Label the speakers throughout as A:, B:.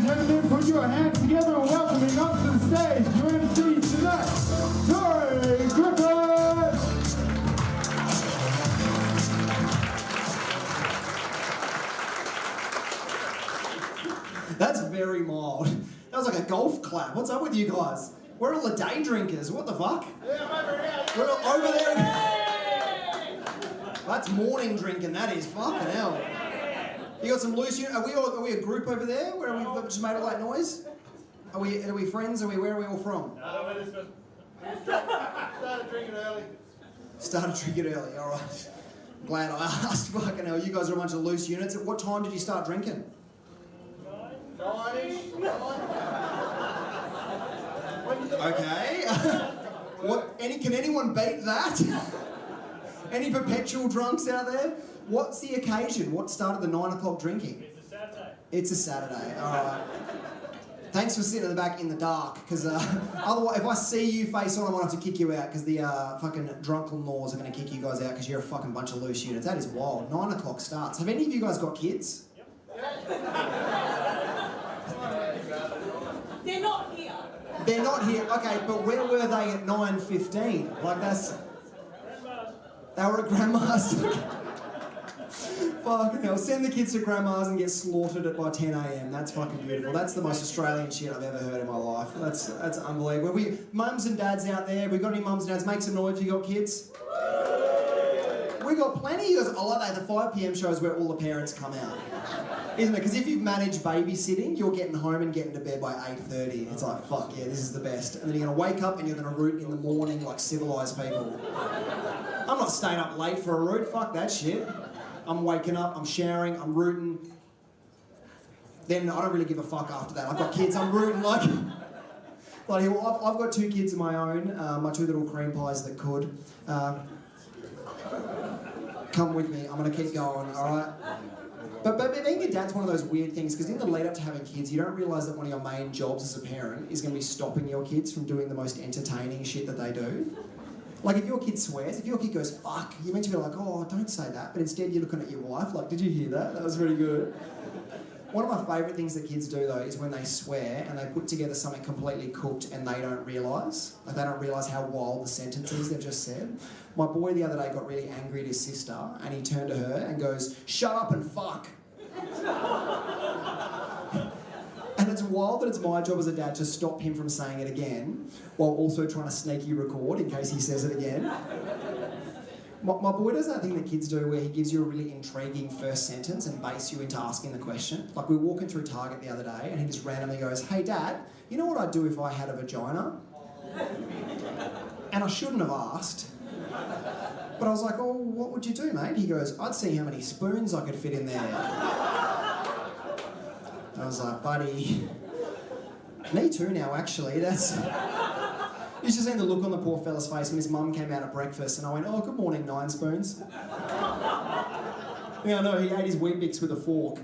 A: gentlemen, put your hands together and welcoming up to the stage your MCs tonight, Tori Griffin!
B: That's very mild. That was like a golf clap. What's up with you guys? Where are all the day drinkers? What the fuck?
A: Yeah, I'm over here.
B: We're over there. That's morning drinking, that is. Fucking hell. You got some loose unit. Are we a group over there? Where are we just made all that noise? Are we friends? Where are we all from?
A: Started drinking early.
B: Started drinking early, alright. Glad I asked. Fucking hell, you guys are a bunch of loose units. At what time did you start drinking?
A: 9-ish.
B: Okay. Can anyone beat that? Any perpetual drunks out there? What's the occasion? What started the 9 o'clock drinking?
C: It's a Saturday.
B: It's a Saturday, alright. Thanks for sitting in the back in the dark, because otherwise, if I see you face on, I might have to kick you out, because the fucking drunken laws are going to kick you guys out, because you're a fucking bunch of loose units. That is wild. 9 o'clock starts. Have any of you guys got kids?
C: Yep.
D: They're not here.
B: They're not here. Okay, but where were they at 9:15? Like that's... They were at grandma's. Fucking hell. Send the kids to grandma's and get slaughtered by 10 a.m. That's fucking beautiful. That's the most Australian shit I've ever heard in my life. That's unbelievable. Mums and dads out there, we got any mums and dads? Make some noise if you got kids. We got plenty. You guys, I like that. The 5 p.m. shows where all the parents come out. Isn't it? Because if you've managed babysitting, you're getting home and getting to bed by 8:30. It's like, fuck yeah, this is the best. And then you're going to wake up and you're going to root in the morning like civilised people. I'm not staying up late for a root. Fuck that shit. I'm waking up, I'm showering, I'm rooting. Then I don't really give a fuck after that. I've got kids, I'm rooting like... I've got 2 kids of my own, my 2 little cream pies that could. Come with me, I'm going to keep going, alright? But being a dad's one of those weird things, because in the lead up to having kids, you don't realise that one of your main jobs as a parent is going to be stopping your kids from doing the most entertaining shit that they do. Like, if your kid swears, if your kid goes, fuck, you're meant to be like, oh, don't say that. But instead, you're looking at your wife like, did you hear that? That was really good. One of my favourite things that kids do, though, is when they swear and they put together something completely cooked and they don't realise. Like, they don't realise how wild the sentence is they've just said. My boy the other day got really angry at his sister and he turned to her and goes, shut up and fuck. And it's wild that it's my job as a dad to stop him from saying it again, while also trying to sneaky record in case he says it again. My boy does that thing that kids do where he gives you a really intriguing first sentence and baits you into asking the question. Like, we were walking through Target the other day and he just randomly goes, hey Dad, you know what I'd do if I had a vagina? And I shouldn't have asked. But I was like, oh, what would you do, mate? He goes, I'd see how many spoons I could fit in there. I was like, buddy, me too now, actually. That's... You should have seen the look on the poor fella's face when his mum came out at breakfast and I went, oh, good morning, 9 spoons. Yeah, no, he ate his Weet-Bix with a fork.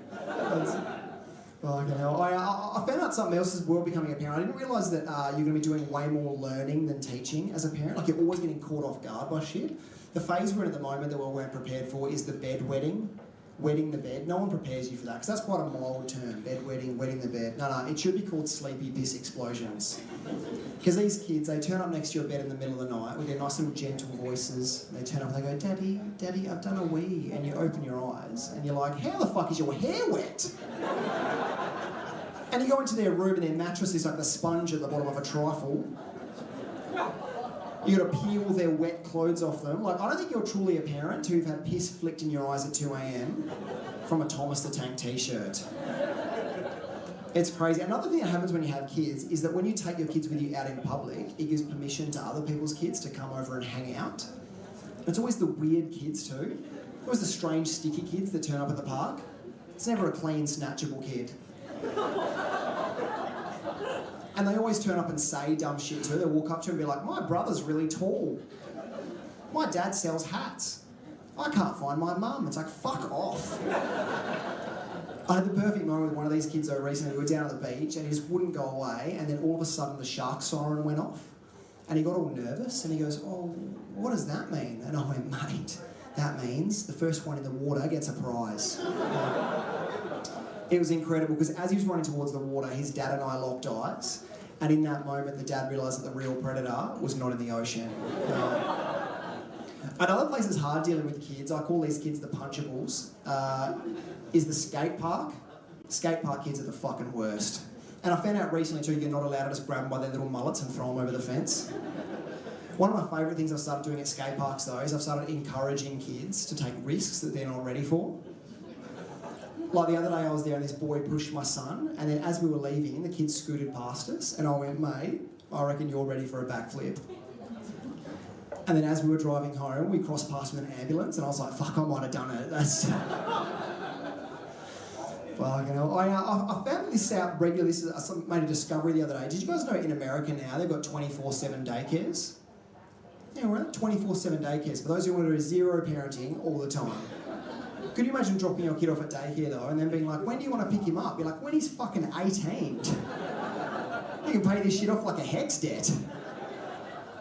B: Fucking hell. I found out something else as well becoming a parent. I didn't realise that you're going to be doing way more learning than teaching as a parent. Like, you're always getting caught off guard by shit. The phase we're in at the moment that we weren't prepared for is the bed wedding. Wedding the bed. No one prepares you for that, because that's quite a mild term. Bed wedding, wedding the bed. No, it should be called sleepy piss explosions. Because these kids, they turn up next to your bed in the middle of the night with their nice little gentle voices. They turn up and they go, Daddy, Daddy, I've done a wee. And you open your eyes and you're like, how the fuck is your hair wet? And you go into their room and their mattress is like the sponge at the bottom of a trifle. You got to peel their wet clothes off them. Like, I don't think you're truly a parent till you've had piss flicked in your eyes at 2 a.m. from a Thomas the Tank t-shirt. It's crazy. Another thing that happens when you have kids is that when you take your kids with you out in public, it gives permission to other people's kids to come over and hang out. It's always the weird kids too. Always the strange, sticky kids that turn up at the park. It's never a clean, snatchable kid. And they always turn up and say dumb shit too. They walk up to you and be like, my brother's really tall. My dad sells hats. I can't find my mum. It's like, fuck off. I had the perfect moment with one of these kids though recently. We were down at the beach and he just wouldn't go away, and then all of a sudden the shark siren went off. And he got all nervous and he goes, oh, what does that mean? And I went, mate, that means the first one in the water gets a prize. It was incredible because as he was running towards the water, his dad and I locked eyes. And in that moment, the dad realised that the real predator was not in the ocean. Another place that's hard dealing with kids, I call these kids the punchables, is the skate park. Skate park kids are the fucking worst. And I found out recently too, you're not allowed to just grab them by their little mullets and throw them over the fence. One of my favourite things I've started doing at skate parks though is I've started encouraging kids to take risks that they're not ready for. Like the other day I was there and this boy pushed my son, and then as we were leaving, the kid scooted past us and I went, mate, I reckon you're ready for a backflip. And then as we were driving home, we crossed past with an ambulance and I was like, fuck, I might have done it. That's... Fucking hell. I found this out regularly. I made a discovery the other day. Did you guys know in America now they've got 24/7 daycares? Yeah, we're at 24/7 daycares. For those who want to do zero parenting all the time. Could you imagine dropping your kid off at daycare though and then being like, when do you want to pick him up? You're like, when he's fucking 18. You can pay this shit off like a HEX debt.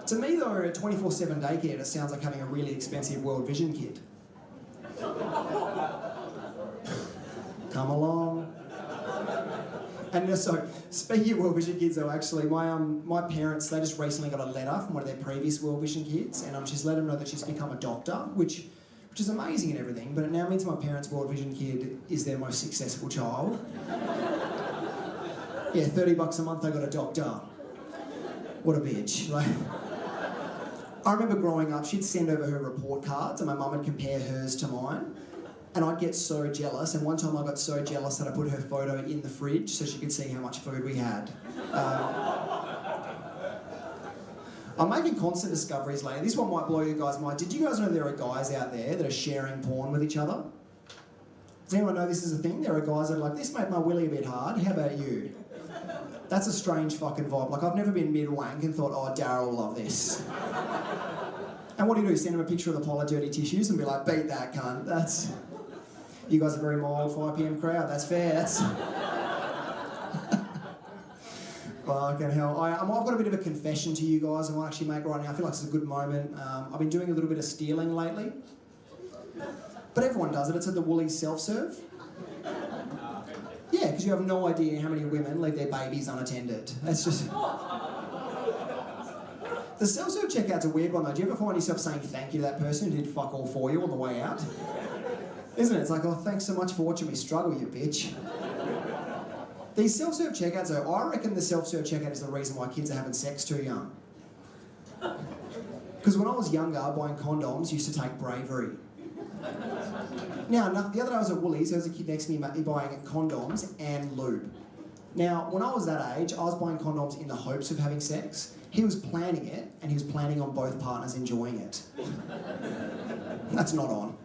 B: To me though, a 24/7 daycare just sounds like having a really expensive World Vision kid. Come along. And so, speaking of World Vision kids though, actually, my parents, they just recently got a letter from one of their previous World Vision kids, and she's let them know that she's become a doctor, which is amazing and everything, but it now means my parents' World Vision kid is their most successful child. Yeah, $30 a month, they got a doctor. What a bitch. Like, I remember growing up, she'd send over her report cards and my mum would compare hers to mine. And I'd get so jealous, and one time I got so jealous that I put her photo in the fridge so she could see how much food we had. I'm making constant discoveries lately. This one might blow you guys' mind. Did you guys know there are guys out there that are sharing porn with each other? Does anyone know this is a thing? There are guys that are like, this made my willy a bit hard, how about you? That's a strange fucking vibe. Like, I've never been mid-wank and thought, oh, Daryl will love this. And what do? Send him a picture of the pile of dirty tissues and be like, beat that cunt. That's... You guys are a very mild 5pm crowd, that's fair, that's... Fucking hell. I've got a bit of a confession to you guys I want to actually make right now. I feel like it's a good moment. I've been doing a little bit of stealing lately. But everyone does it, it's at the Woolies self-serve. Yeah, because you have no idea how many women leave their babies unattended. That's just... The self-serve checkout's a weird one though. Do you ever find yourself saying thank you to that person who did fuck all for you on the way out? Isn't it? It's like, oh, thanks so much for watching me struggle, you bitch. These self-serve checkouts, though, I reckon the self-serve checkout is the reason why kids are having sex too young. Because when I was younger, buying condoms used to take bravery. Now, the other day I was at Woolies, there was a kid next to me buying condoms and lube. Now, when I was that age, I was buying condoms in the hopes of having sex. He was planning it, and he was planning on both partners enjoying it. That's not on.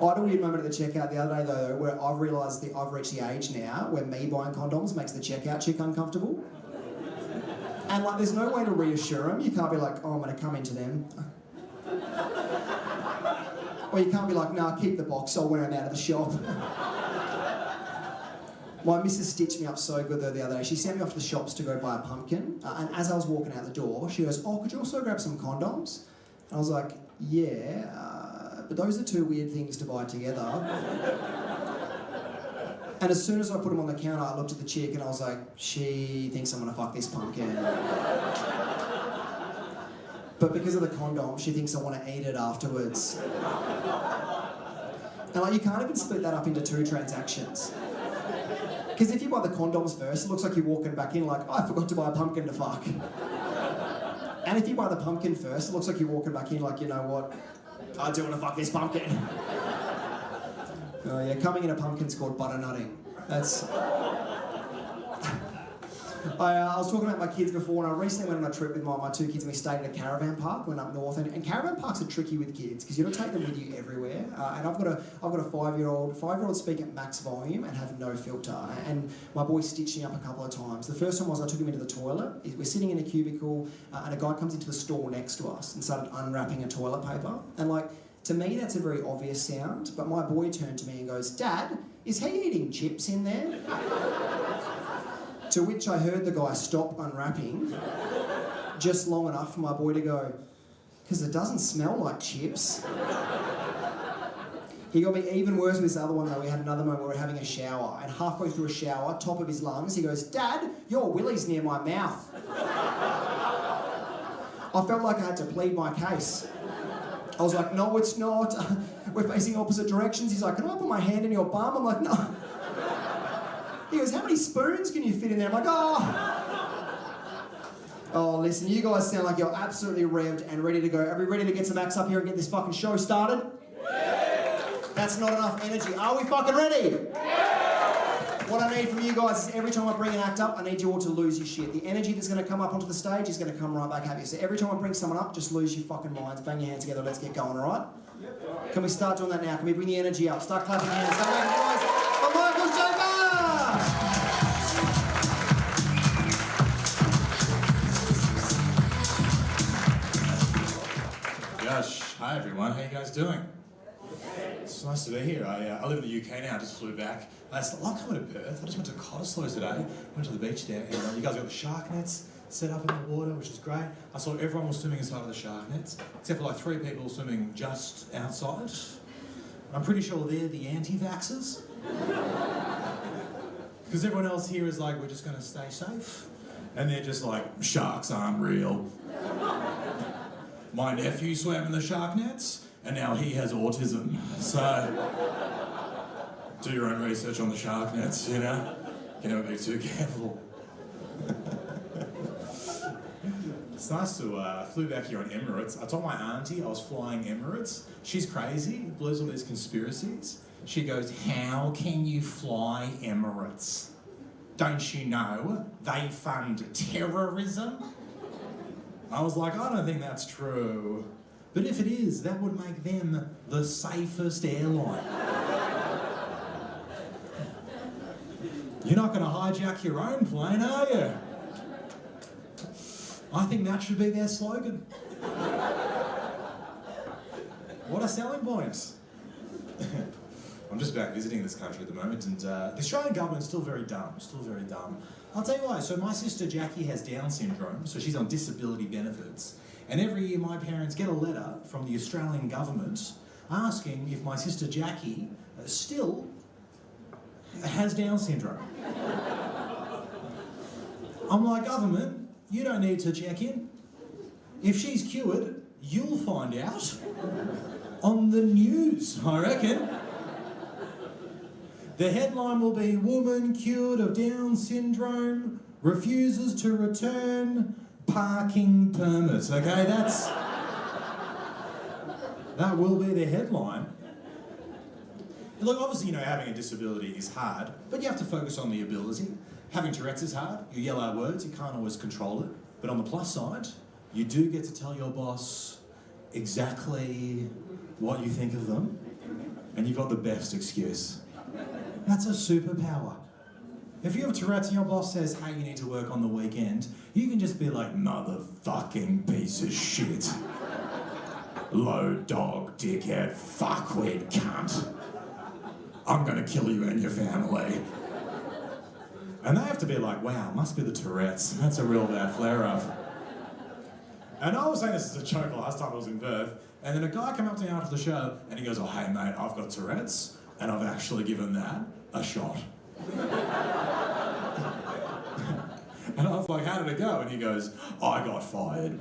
B: I had a weird moment at the checkout the other day though, where I've realised that I've reached the age now where me buying condoms makes the checkout chick uncomfortable. And like, there's no way to reassure him. You can't be like, oh, I'm going to come into them. Or you can't be like, no, keep the box, I'll wear them out of the shop. My missus stitched me up so good though the other day. She sent me off to the shops to go buy a pumpkin, and as I was walking out the door, she goes, oh, could you also grab some condoms? And I was like, yeah, but those are two weird things to buy together. And as soon as I put them on the counter, I looked at the chick and I was like, she thinks I'm gonna fuck this pumpkin. But because of the condom, she thinks I want to eat it afterwards. And like, you can't even split that up into two transactions. Because if you buy the condoms first, it looks like you're walking back in like, oh, I forgot to buy a pumpkin to fuck. And if you buy the pumpkin first, it looks like you're walking back in like, you know what, I do want to fuck this pumpkin. Oh yeah, coming in a pumpkin's called butternutting. That's... I was talking about my kids before, and I recently went on a trip with my two kids, and we stayed in a caravan park, went up north, and caravan parks are tricky with kids because you don't take them with you everywhere. And I've got a 5-year-old speak at max volume and have no filter. And my boy stitched me up a couple of times. The first one was I took him into the toilet. We're sitting in a cubicle, and a guy comes into the stall next to us and started unwrapping a toilet paper. And like, to me, that's a very obvious sound, but my boy turned to me and goes, Dad, is he eating chips in there? To which I heard the guy stop unwrapping just long enough for my boy to go, because it doesn't smell like chips. He got me even worse with this other one though. We had another moment where we were having a shower, and halfway through a shower, top of his lungs, he goes, "Dad, your willy's near my mouth." I felt like I had to plead my case. I was like, "No, it's not. We're facing opposite directions." He's like, "Can I put my hand in your bum?" I'm like, "No." He goes, "How many spoons can you fit in there?" I'm like, "Oh." Oh, listen, you guys sound like you're absolutely revved and ready to go. Are we ready to get some acts up here and get this fucking show started? Yeah. That's not enough energy. Are we fucking ready? Yeah. What I need from you guys is every time I bring an act up, I need you all to lose your shit. The energy that's going to come up onto the stage is going to come right back at you. So every time I bring someone up, just lose your fucking minds. Bang your hands together. Let's get going, all right? Yep. Can we start doing that now? Can we bring the energy up? Start clapping your hands. Start making noise for Michael Jacob!
C: Gosh, hi everyone, how you guys doing? It's nice to be here. I live in the UK now, just flew back. I love coming to Perth. I just went to Cottesloe today, went to the beach there, and you guys got the shark nets set up in the water, which is great. I saw everyone was swimming inside of the shark nets, except for like 3 people swimming just outside. I'm pretty sure they're the anti-vaxxers. Because everyone else here is like, we're just going to stay safe. And they're just like, sharks aren't real. My nephew swam in the shark nets, and now he has autism. So, do your own research on the shark nets, you know? You never be too careful. It's nice to, flew back here on Emirates. I told my auntie I was flying Emirates. She's crazy, believes all these conspiracies. She goes, "How can you fly Emirates? Don't you know they fund terrorism?" I was like, "I don't think that's true. But if it is, that would make them the safest airline." You're not going to hijack your own plane, are you? I think that should be their slogan. What a selling point. I'm just back visiting this country at the moment, and the Australian government's still very dumb, I'll tell you why. So my sister Jackie has Down syndrome, so she's on disability benefits. And every year my parents get a letter from the Australian government asking if my sister Jackie still has Down syndrome. I'm like, government, you don't need to check in. If she's cured, you'll find out on the news, I reckon. The headline will be, "Woman cured of Down syndrome refuses to return parking permit." Okay, that will be the headline. Look, obviously, you know, having a disability is hard, but you have to focus on the ability. Having Tourette's is hard. You yell out words, you can't always control it. But on the plus side, you do get to tell your boss exactly what you think of them, and you've got the best excuse. That's a superpower. If you have Tourette's and your boss says, "Hey, you need to work on the weekend," you can just be like, "Motherfucking piece of shit. Low dog, dickhead, fuckwit, cunt. I'm gonna kill you and your family." And they have to be like, "Wow, must be the Tourette's. That's a real bad flare-up." And I was saying this as a joke last time I was in Perth, and then a guy came up to me after the show, and he goes, "Oh, hey mate, I've got Tourette's, and I've actually given that a shot." And I was like, "How did it go?" And he goes, "I got fired."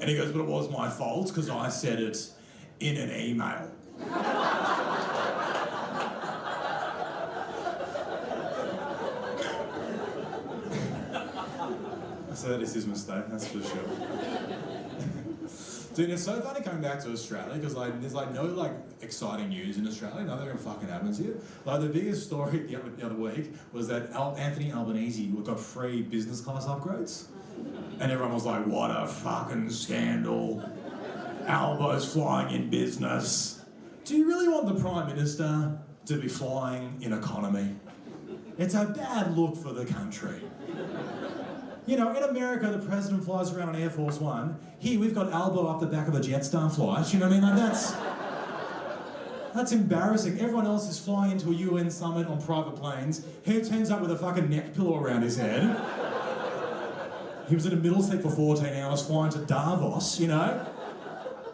C: And he goes, "But it was my fault, because I said it in an email." So that is his mistake, that's for sure. Dude, it's so funny coming back to Australia, because there's no exciting news in Australia. Nothing fucking happens here. The biggest story the other week was that Anthony Albanese got free business class upgrades. And everyone was like, "What a fucking scandal. Albo's flying in business." Do you really want the Prime Minister to be flying in economy? It's a bad look for the country. You know, in America, the president flies around on Air Force One. Here, we've got Albo up the back of a Jetstar flight. You know what I mean? That's embarrassing. Everyone else is flying into a UN summit on private planes. He turns up with a fucking neck pillow around his head. He was in a middle seat for 14 hours flying to Davos, you know?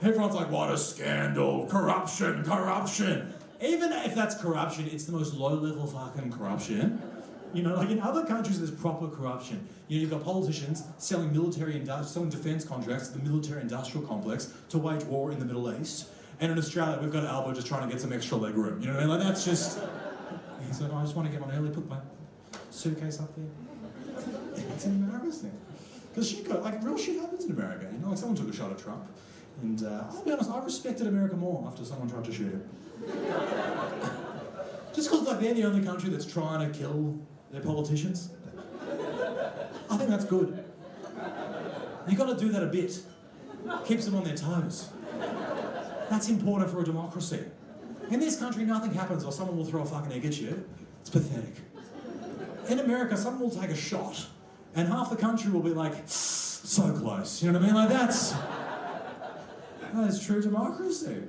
C: Everyone's like, what a scandal, corruption, corruption. Even if that's corruption, it's the most low-level fucking corruption. You know, like in other countries, there's proper corruption. You know, you've got politicians selling selling defence contracts to the military-industrial complex to wage war in the Middle East. And in Australia, we've got Albo just trying to get some extra leg room. You know what I mean? Like, that's just... He's like, I just want to get on early, put my suitcase up there. It's embarrassing. Because shit, like, real shit happens in America. You know, like, someone took a shot at Trump. And I'll be honest, I respected America more after someone tried to shoot him. Just because, like, they're the only country that's trying to kill their politicians. I think that's good. You got to do that a bit. Keeps them on their toes. That's important for a democracy. In this country, nothing happens or someone will throw a fucking egg at you. It's pathetic. In America, someone will take a shot and half the country will be like, so close. You know what I mean? Like, that is true democracy.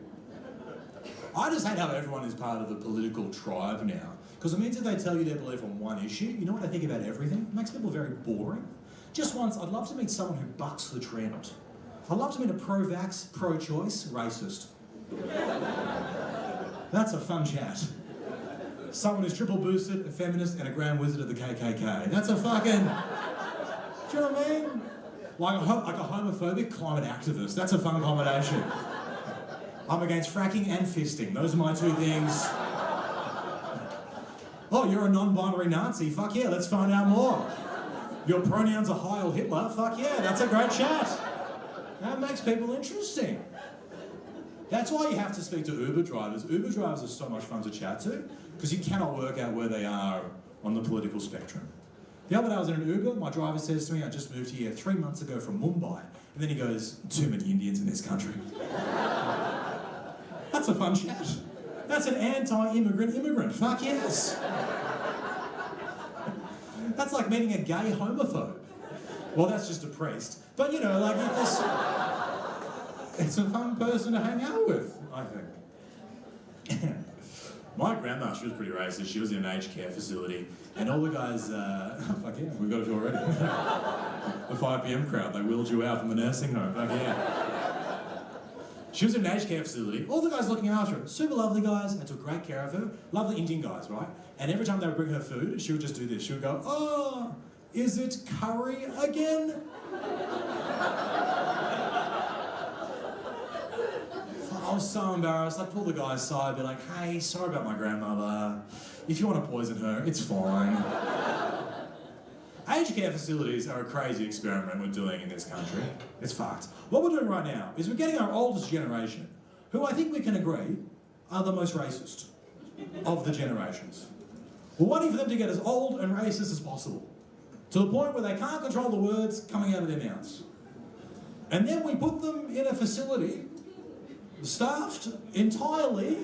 C: I just hate how everyone is part of the political tribe now. Because it means that they tell you their belief on one issue. You know what I think about everything? It makes people very boring. Just once, I'd love to meet someone who bucks the trend. I'd love to meet a pro-vax, pro-choice racist. That's a fun chat. Someone who's triple boosted, a feminist, and a grand wizard of the KKK. That's a fucking... Do you know what I mean? Like a homophobic climate activist. That's a fun combination. I'm against fracking and fisting. Those are my two things. Oh, you're a non-binary Nazi? Fuck yeah, let's find out more. Your pronouns are Heil Hitler? Fuck yeah, that's a great chat. That makes people interesting. That's why you have to speak to Uber drivers. Uber drivers are so much fun to chat to because you cannot work out where they are on the political spectrum. The other day I was in an Uber, my driver says to me, I just moved here 3 months ago from Mumbai. And then he goes, too many Indians in this country. That's a fun chat. That's an anti-immigrant immigrant. Fuck yes. That's like meeting a gay homophobe. Well, that's just a priest. But you know, like, it's a fun person to hang out with, I think. My grandma, she was pretty racist. She was in an aged care facility. And all the guys, fuck yeah, we've got it already. The 5 p.m. crowd, they wheeled you out from the nursing home, fuck yeah. She was in an aged care facility. All the guys looking after her, super lovely guys. They took great care of her. Lovely Indian guys, right? And every time they would bring her food, she would just do this. She would go, oh, is it curry again? I was so embarrassed. I'd pull the guy aside, be like, hey, sorry about my grandmother. If you want to poison her, it's fine. Aged care facilities are a crazy experiment we're doing in this country. It's fucked. What we're doing right now is we're getting our oldest generation, who I think we can agree are the most racist of the generations. We're waiting for them to get as old and racist as possible, to the point where they can't control the words coming out of their mouths. And then we put them in a facility staffed entirely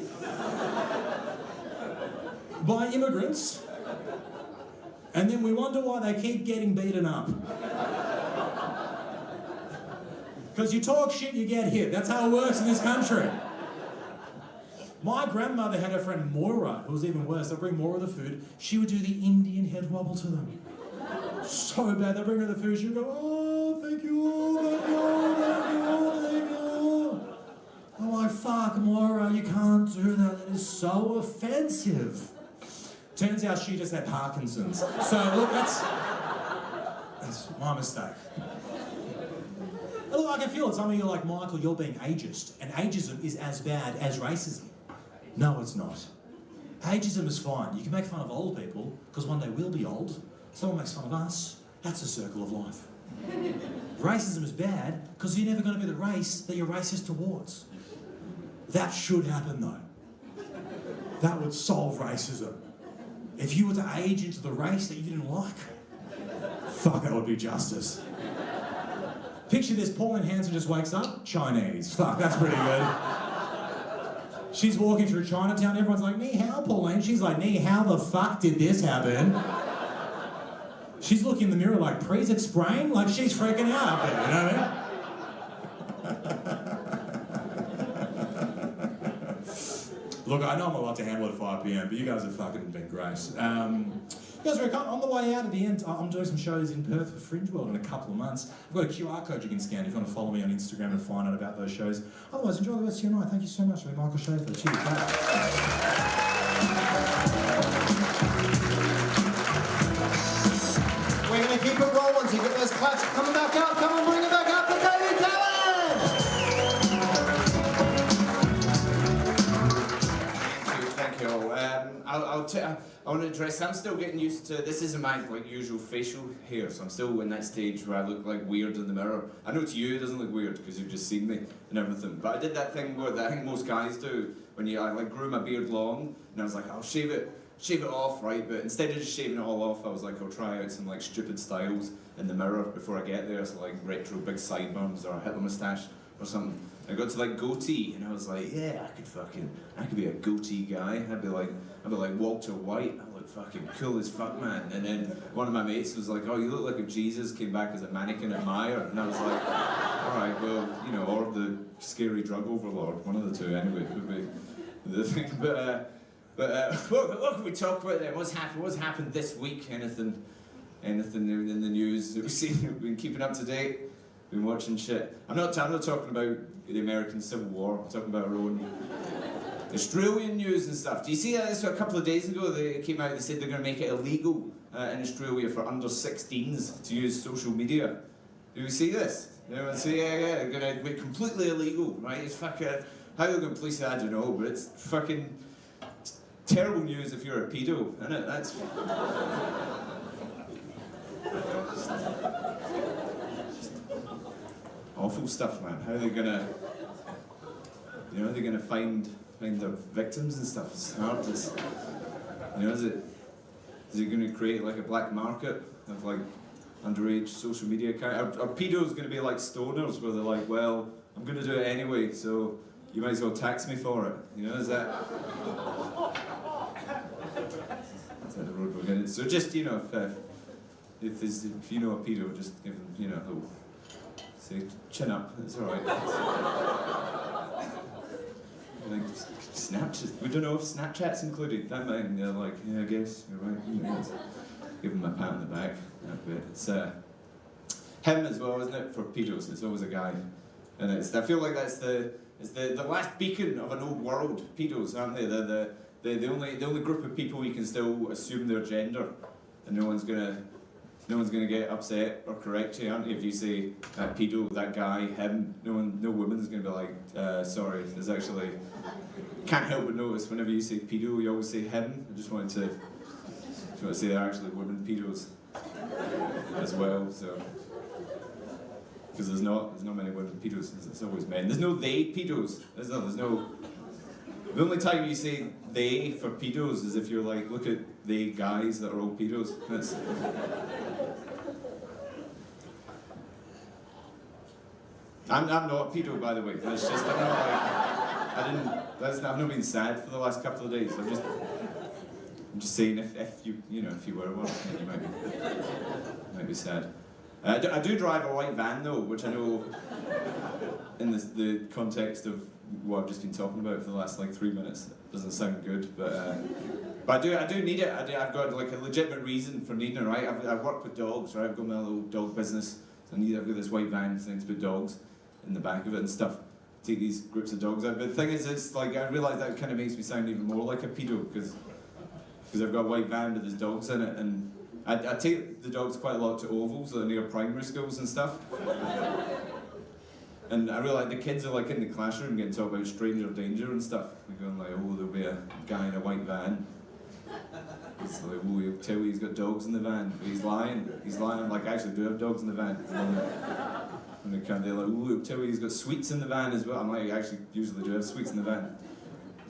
C: by immigrants, and then we wonder why they keep getting beaten up. Because you talk shit, you get hit. That's how it works in this country. My grandmother had her friend Moira, who was even worse. They'd bring Moira the food. She would do the Indian head wobble to them. So bad. They'd bring her the food. She would go, oh, thank you, thank you, thank you, thank you. I'm like, fuck, Moira, you can't do that. That is so offensive. Turns out she just had Parkinson's. So, look, that's my mistake. Look, I can feel it. Some of you are like, Michael, you're being ageist. And ageism is as bad as racism. No, it's not. Ageism is fine. You can make fun of old people, because one day we'll be old. Someone makes fun of us. That's a circle of life. Racism is bad, because you're never going to be the race that you're racist towards. That should happen, though. That would solve racism. If you were to age into the race that you didn't like, fuck, that would be justice. Picture this, Pauline Hanson just wakes up, Chinese. Fuck, that's pretty good. She's walking through Chinatown, everyone's like, ni hao, Pauline. She's like, ni, how the fuck did this happen? She's looking in the mirror like, please explain? Like, she's freaking out up there, you know what I mean? Look, I know I'm allowed to handle it at 5 p.m, but you guys have fucking been great. Guys, on the way out at the end, I'm doing some shows in Perth for Fringe World in a couple of months. I've got a QR code you can scan if you want to follow me on Instagram and find out about those shows. Otherwise, enjoy the rest of your night. Thank you so much. I'm Michael Schaefer. Cheers. Bye.
B: We're going to keep it rolling, so you get those claps coming back out. Come on, bring it back up for David Talent!
D: Thank you all. I want to address, I'm still getting used to, this isn't my usual facial hair, so I'm still in that stage where I look weird in the mirror. I know to you it doesn't look weird because you've just seen me and everything, but I did that thing where I think most guys do, when I grew my beard long, and I was like, I'll shave it off, right? But instead of just shaving it all off, I was like, I'll try out some stupid styles in the mirror before I get there, so retro big sideburns or a Hitler moustache or something. I got to goatee, and I was like, yeah, I could be a goatee guy. I'd be like Walter White. I look fucking cool as fuck, man. And then one of my mates was like, oh, you look like if Jesus came back as a mannequin at Myer. And I was like, all right, well, or the scary drug overlord, one of the two anyway, would be the thing. But what can we talk about then? What's happened this week? Anything new in the news that we've seen? We've been keeping up to date. Been watching shit. I'm not talking about the American Civil War. I'm talking about our own Australian news and stuff. Do you see that? This a couple of days ago they came out. They said they're going to make it illegal in Australia for under 16s to use social media. Do you see this? Anyone see? Yeah. They're going to be completely illegal, right? It's fucking. How they're going to police it, I don't know, but it's fucking terrible news if you're a pedo, isn't it? That's. Awful stuff, man. How are they gonna, find their victims and stuff? It's hard. Is it gonna create a black market of underage social media accounts? Are pedos gonna be like stoners, where they're like, well, I'm gonna do it anyway, so you might as well tax me for it? Is that? Is that the road we're going? So just if you know a pedo, just give them a little. Say, chin up, it's alright. Snapchat, we don't know if Snapchat's included. That might, they're like, yeah, I guess, you're right. Give him a pat on the back, that bit. It's him as well, isn't it, for pedos? It's always a guy. And I feel like that's the last beacon of an old world, pedos, aren't they? They're the only group of people you can still assume their gender, and no one's gonna get upset or correct you, aren't you? If you say that pedo, that guy, him, no woman's gonna be like, sorry, there's actually, can't help but notice whenever you say pedo, you always say him. I just wanted to say they're actually women pedos as well, so. Because there's not many women pedos, it's always men. There's no they pedos, there's no. The only time you say they for pedos is if you're like, look at they guys that are all pedos. I'm not a pedo, by the way. That's just, I've not been sad for the last couple of days. I'm just saying if you were one, you might be sad. I do drive a white van though, which I know in the context of what I've just been talking about for the last 3 minutes doesn't sound good, but I do need it. I've got a legitimate reason for needing it, right? I work with dogs, right? I've got my little dog business, so I've got this white van thing to put dogs in the back of it and stuff. Take these groups of dogs out. But the thing is, it's I realise that kind of makes me sound even more like a pedo because I've got a white van with there's dogs in it, and I take the dogs quite a lot to ovals, near primary schools and stuff. And I realise the kids are in the classroom getting taught about stranger danger and stuff. They're going oh, there'll be a guy in a white van. It's like, oh, he'll tell you he's got dogs in the van. But he's lying. I'm like, I actually do have dogs in the van. And they're like, oh, he'll tell you he's got sweets in the van as well. I'm like, I actually usually do have sweets in the van.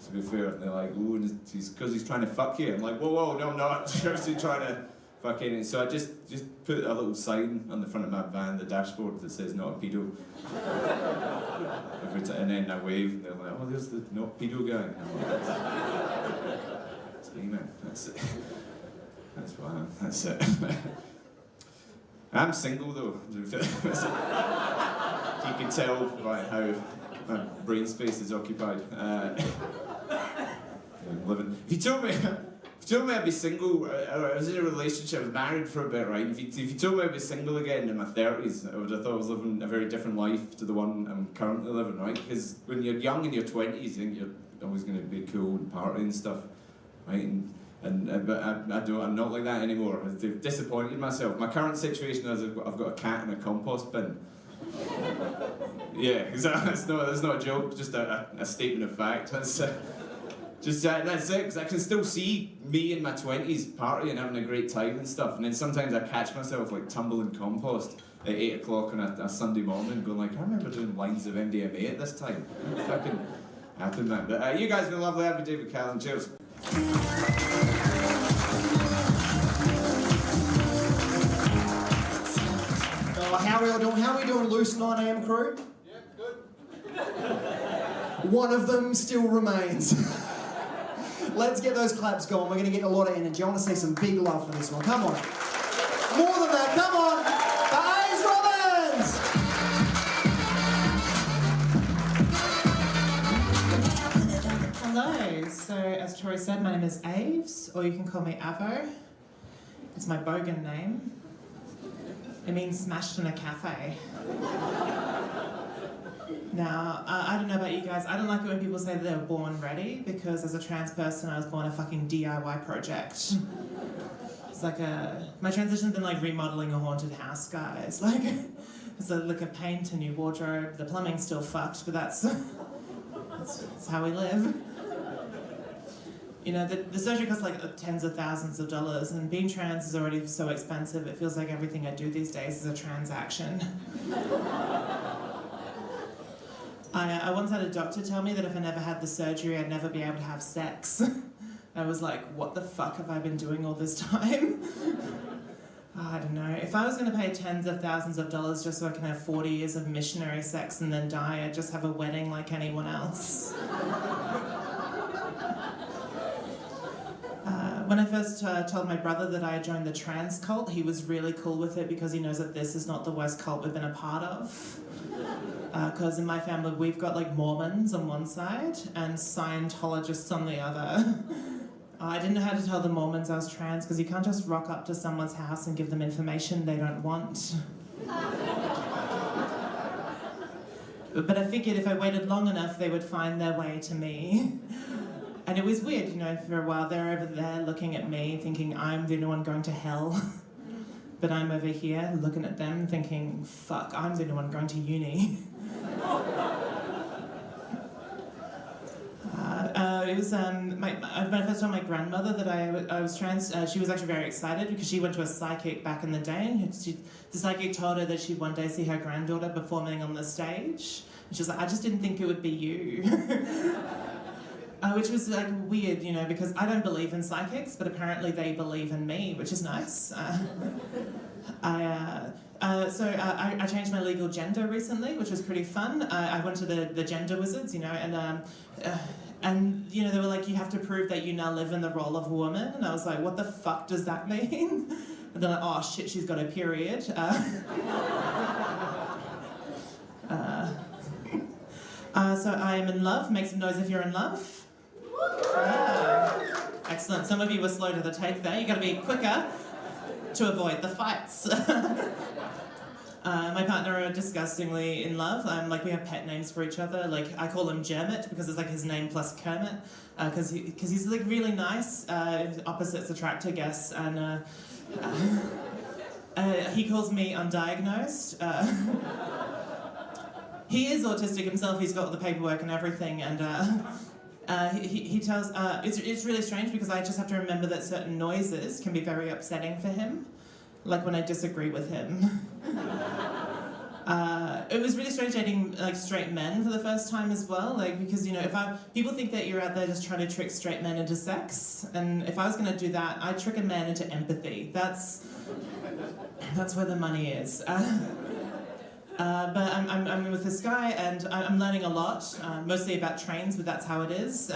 D: To be fair. And they're like, oh, because he's trying to fuck you. I'm like, whoa, no, I'm not. I'm actually trying to fuck in. So I just put a little sign on the front of my van, the dashboard, that says not a pedo. And then I wave, and they're like, oh, there's the not pedo guy. And I'm like, that's me, man. That's it. That's what I am. That's it. I'm single though. You can tell by how my brain space is occupied. I'm living. If you if you told me I'd be single, I was in a relationship, I was married for a bit, right? If you told me I'd be single again in my 30s, I would have thought I was living a very different life to the one I'm currently living, right? Because when you're young in your 20s, you think you're always going to be cool and party and stuff, right? But I'm not like that anymore. I've disappointed myself. My current situation is I've got a cat in a compost bin. Yeah, that's not a joke, just a statement of fact. That's it, because I can still see me in my 20s partying, having a great time and stuff, and then sometimes I catch myself like tumbling compost at 8 o'clock on a Sunday morning, going like, I remember doing lines of MDMA at this time. It fucking happened, man. But you guys have been lovely. I've been David Callan. Cheers.
B: How are we doing, loose 9am crew?
A: Yeah, good.
B: One of them still remains. Let's get those claps going. We're going to get a lot of energy. I want to see some big love for this one. Come on. More than that, come on. The A's Robbins!
E: Hello. So, as Tori said, my name is Aves, or you can call me Avo. It's my bogan name. It means smashed in a cafe. Now, I don't know about you guys, I don't like it when people say that they were born ready, because as a trans person, I was born a fucking DIY project. It's like my transition's been like remodeling a haunted house, guys. Like, it's a lick of paint, a new wardrobe, the plumbing's still fucked, but that's how we live. You know, the surgery costs like tens of thousands of dollars, and being trans is already so expensive, it feels like everything I do these days is a transaction. I once had a doctor tell me that if I never had the surgery, I'd never be able to have sex. I was like, what the fuck have I been doing all this time? I don't know. If I was going to pay tens of thousands of dollars just so I can have 40 years of missionary sex and then die, I'd just have a wedding like anyone else. When I first told my brother that I had joined the trans cult, he was really cool with it because he knows that this is not the worst cult we've been a part of. Because in my family, we've got like Mormons on one side and Scientologists on the other. I didn't know how to tell the Mormons I was trans because you can't just rock up to someone's house and give them information they don't want. But I figured if I waited long enough, they would find their way to me. And it was weird, you know, for a while they're over there looking at me, thinking I'm the only one going to hell. But I'm over here looking at them thinking, fuck, I'm the only one going to uni. It was when I first told my grandmother that I was trans, she was actually very excited because she went to a psychic back in the day, and the psychic told her that she'd one day see her granddaughter performing on the stage. And she was like, I just didn't think it would be you. Which was like weird, you know, because I don't believe in psychics, but apparently they believe in me, which is nice. I changed my legal gender recently, which was pretty fun. I went to the gender wizards, you know, and you know, they were like, you have to prove that you now live in the role of a woman, and I was like, what the fuck does that mean? And they're like, oh shit, she's got a period. So I am in love. Make some noise if you're in love. Excellent. Some of you were slow to the take there. You got to be quicker to avoid the fights. My partner are disgustingly in love. Like we have pet names for each other. Like I call him Jermit because it's like his name plus Kermit. Because he's like really nice. Opposites attract, I guess. And he calls me undiagnosed. He is autistic himself. He's got the paperwork and everything. And he tells, it's really strange because I just have to remember that certain noises can be very upsetting for him, like when I disagree with him. It was really strange dating like straight men for the first time as well, like because you know people think that you're out there just trying to trick straight men into sex, and if I was going to do that, I'd trick a man into empathy. That's where the money is. But I'm with this guy, and I'm learning a lot, mostly about trains, but that's how it is.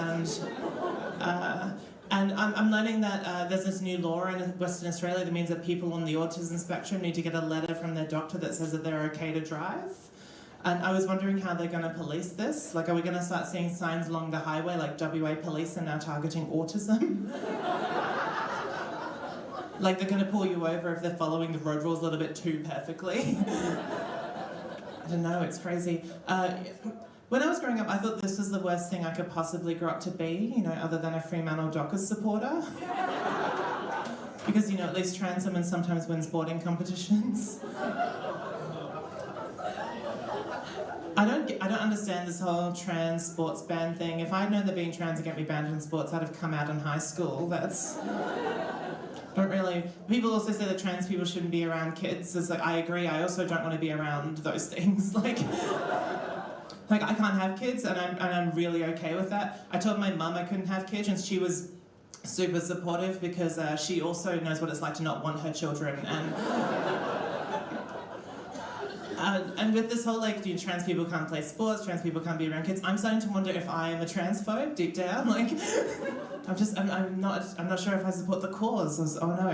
E: And I'm learning that there's this new law in Western Australia that means that people on the autism spectrum need to get a letter from their doctor that says that they're okay to drive. And I was wondering how they're going to police this. Like, are we going to start seeing signs along the highway like WA police are now targeting autism? Like they're going to pull you over if they're following the road rules a little bit too perfectly. I don't know, it's crazy. When I was growing up, I thought this was the worst thing I could possibly grow up to be, you know, other than a Fremantle Dockers supporter. Because, you know, at least trans women sometimes win sporting competitions. I don't understand this whole trans sports ban thing. If I'd known that being trans would get me banned in sports, I'd have come out in high school. That's... Don't really... People also say that trans people shouldn't be around kids. It's like, I agree, I also don't want to be around those things. Like I can't have kids, and I'm really okay with that. I told my mum I couldn't have kids, and she was super supportive because she also knows what it's like to not want her children. And with this whole, like, trans people can't play sports, trans people can't be around kids, I'm starting to wonder if I am a transphobe deep down. Like, I'm not sure if I support the cause. Oh no.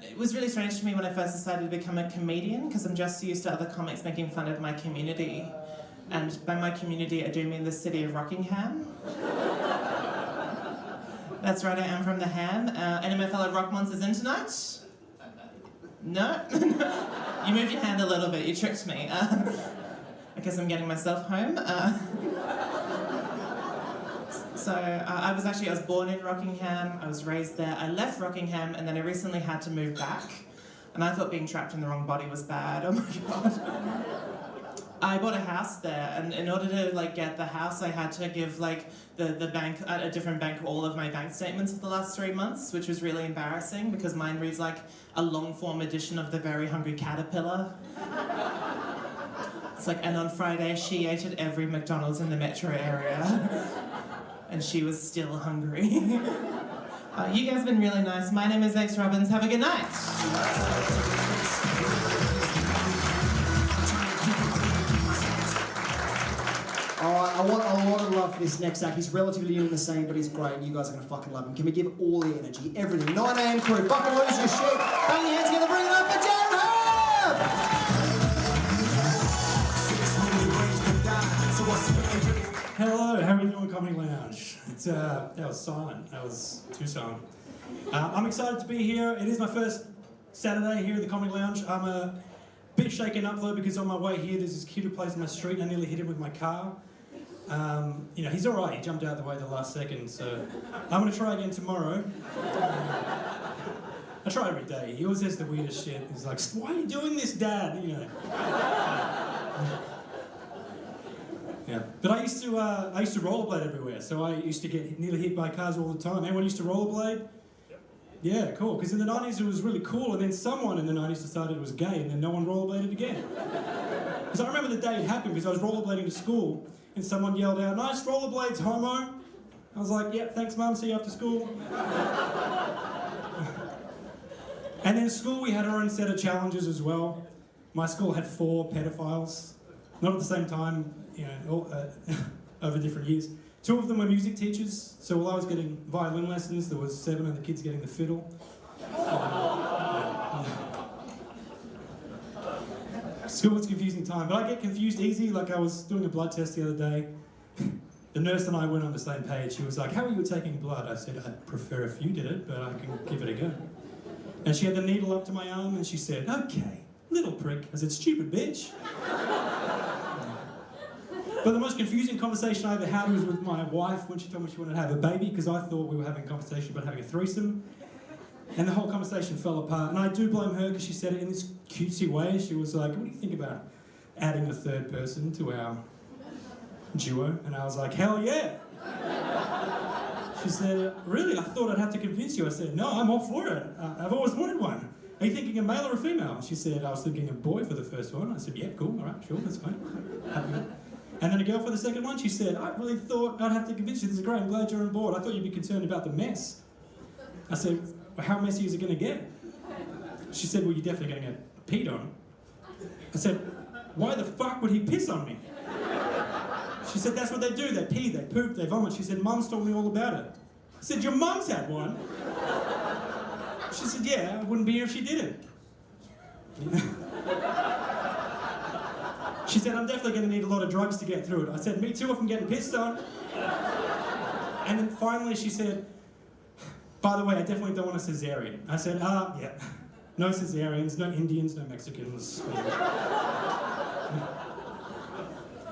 E: It was really strange to me when I first decided to become a comedian, because I'm just used to other comics making fun of my community. And by my community, I do mean the city of Rockingham. That's right, I am from the Ham. Any of my fellow rock monsters in tonight? No? You moved your hand a little bit, you tricked me. I guess I'm getting myself home. I was born in Rockingham, I was raised there, I left Rockingham, and then I recently had to move back. And I thought being trapped in the wrong body was bad, oh my god. I bought a house there, and in order to like get the house, I had to give like the bank, at a different bank, all of my bank statements for the last 3 months, which was really embarrassing because mine reads like a long-form edition of The Very Hungry Caterpillar. It's like, and on Friday she ate at every McDonald's in the metro area, and she was still hungry. You guys have been really nice. My name is Ace Robbins. Have a good night.
B: Alright, I want a lot of love for this next act. He's relatively new in the scene, but he's great, and you guys are going to fucking love him. Can we give all the energy, everything? 9 AM crew, buckle lose your shit, bang your hands together, bring it up for Jared!
F: Hello, how are we doing, Comedy Lounge? That was silent. That was too silent. I'm excited to be here. It is my first Saturday here at the Comedy Lounge. I'm a bit shaken up though because on my way here there's this kid who plays in my street and I nearly hit him with my car. You know, he's alright, he jumped out the way at the last second, so I'm going to try again tomorrow. I try every day. He always says the weirdest shit. He's like, why are you doing this, Dad? You know. Yeah. But I used to rollerblade everywhere, so I used to get nearly hit by cars all the time. Anyone used to rollerblade? Yep. Yeah, cool. Because in the 90s it was really cool, and then someone in the 90s decided it was gay, and then no one rollerbladed again. Because I remember the day it happened, because I was rollerblading to school, and someone yelled out, "Nice rollerblades, homo!" I was like, "Yep, thanks, Mum, see you after school." And then at school we had our own set of challenges as well. My school had 4 pedophiles, not at the same time, you know, over different years. 2 of them were music teachers, so while I was getting violin lessons, there was 7 of the kids getting the fiddle. School was a confusing time, but I get confused easy. Like I was doing a blood test the other day. The nurse and I weren't on the same page. She was like, "How are you taking blood?" I said, "I'd prefer if you did it, but I can give it a go." And she had the needle up to my arm and she said, "Okay, little prick." I said, "Stupid bitch." But the most confusing conversation I ever had was with my wife when she told me she wanted to have a baby, because I thought we were having a conversation about having a threesome. And the whole conversation fell apart. And I do blame her because she said it in this cutesy way. She was like, "What do you think about adding a 3rd person to our duo?" And I was like, "Hell yeah." She said, "Really? I thought I'd have to convince you." I said, "No, I'm all for it. I've always wanted one. Are you thinking a male or a female?" She said, "I was thinking a boy for the first one." I said, "Yeah, cool, all right, sure, that's fine. Happy." And then a girl for the second one, she said, "I really thought I'd have to convince you. This is great, I'm glad you're on board. I thought you'd be concerned about the mess." I said, "Well, how messy is it going to get?" She said, "Well, you're definitely going to get peed on." I said, "Why the fuck would he piss on me?" She said, "That's what they do. They pee, they poop, they vomit." She said, "Mum's told me all about it." I said, "Your mum's had one?" She said, "Yeah, I wouldn't be here if she didn't." She said, "I'm definitely going to need a lot of drugs to get through it." I said, "Me too if I'm getting pissed on." And then finally she said, by the way, I definitely don't want a cesarean. I said, yeah. No cesareans, no Indians, no Mexicans.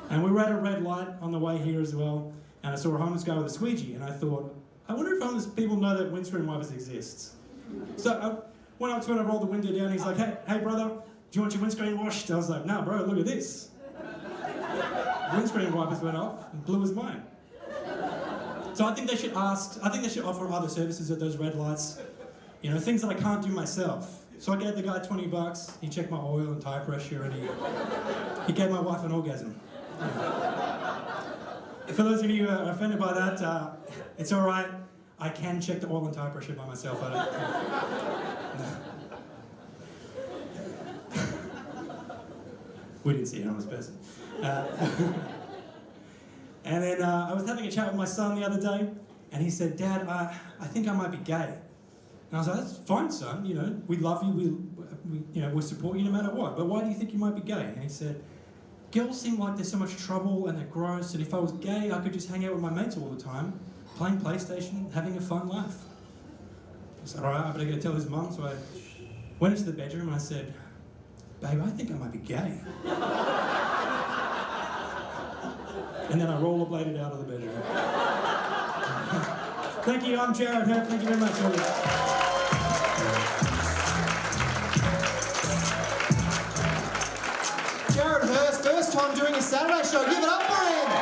F: And we were at a red light on the way here as well, and I saw a homeless guy with a squeegee, and I thought, I wonder if homeless people know that windscreen wipers exist. So I went up to him, I rolled the window down, he's like, hey brother, do you want your windscreen washed? I was like, no bro, look at this. Windscreen wipers went off and blew his mind. So I think they should offer other services at those red lights. You know, things that I can't do myself. So I gave the guy $20, he checked my oil and tire pressure, and he gave my wife an orgasm. For those of you who are offended by that, it's all right. I can check the oil and tire pressure by myself. I don't. We didn't see a homeless person. And then I was having a chat with my son the other day, and he said, Dad, I think I might be gay. And I was like, that's fine, son. You know, we love you. We'll support you no matter what. But why do you think you might be gay? And he said, girls seem like there's so much trouble and they're gross, and if I was gay, I could just hang out with my mates all the time, playing PlayStation, having a fun life. I said, all right, I better go tell his mum. So I went into the bedroom and I said, babe, I think I might be gay. And then I rollerbladed out of the bedroom. Thank you, I'm Jared Hurd. Thank you very much,
B: Jared Hurst, first time doing a Saturday show. Give it up for him.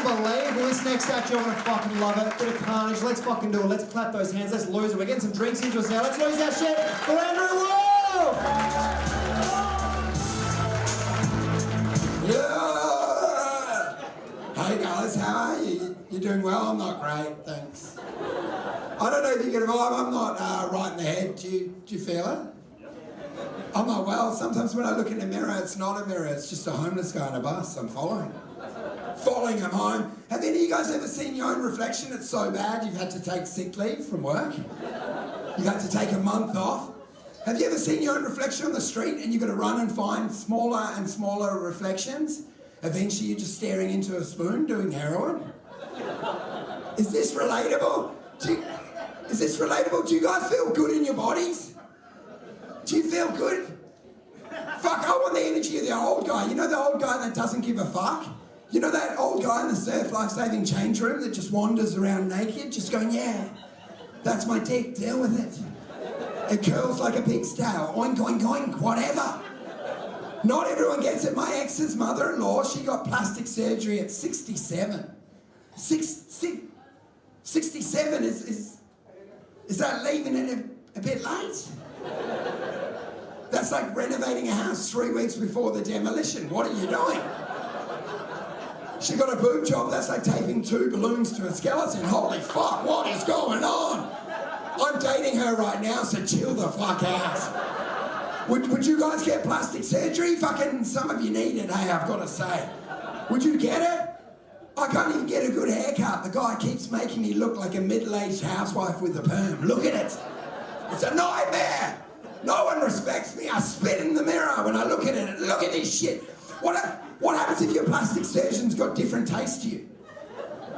B: Unbelievable. This next act, you're going to fucking love it. Bit of carnage. Let's fucking do it. Let's clap those hands. Let's lose it. We're getting some drinks into us now. Let's lose that shit for Andrew Wolf.
G: Yeah. Hey guys, how are you? You doing well? I'm not great, thanks. I don't know if you get a vibe. I'm not right in the head. Do you feel it? I'm not well. Sometimes when I look in the mirror, it's not a mirror. It's just a homeless guy on a bus. I'm following him home. Have any of you guys ever seen your own reflection? It's so bad you've had to take sick leave from work. You've had to take a month off. Have you ever seen your own reflection on the street and you've got to run and find smaller and smaller reflections? Eventually you're just staring into a spoon doing heroin? Is this relatable? Is this relatable? Do you guys feel good in your bodies? Do you feel good? Fuck, I want the energy of the old guy. You know the old guy that doesn't give a fuck? You know that old guy in the surf life-saving change room that just wanders around naked, just going, yeah, that's my dick, deal with it. It curls like a pig's tail, oink, oink, oink, whatever. Not everyone gets it. My ex's mother-in-law, she got plastic surgery at 67. 67, is that leaving it a bit late? That's like renovating a house 3 weeks before the demolition. What are you doing? She got a boob job, that's like taping 2 balloons to a skeleton. Holy fuck, what is going on? I'm dating her right now, so chill the fuck out. Would you guys get plastic surgery? Fucking some of you need it, hey, I've got to say. Would you get it? I can't even get a good haircut. The guy keeps making me look like a middle-aged housewife with a perm. Look at it. It's a nightmare. No one respects me. I spit in the mirror when I look at it. Look at this shit. What happens if your plastic surgeon's got different taste to you?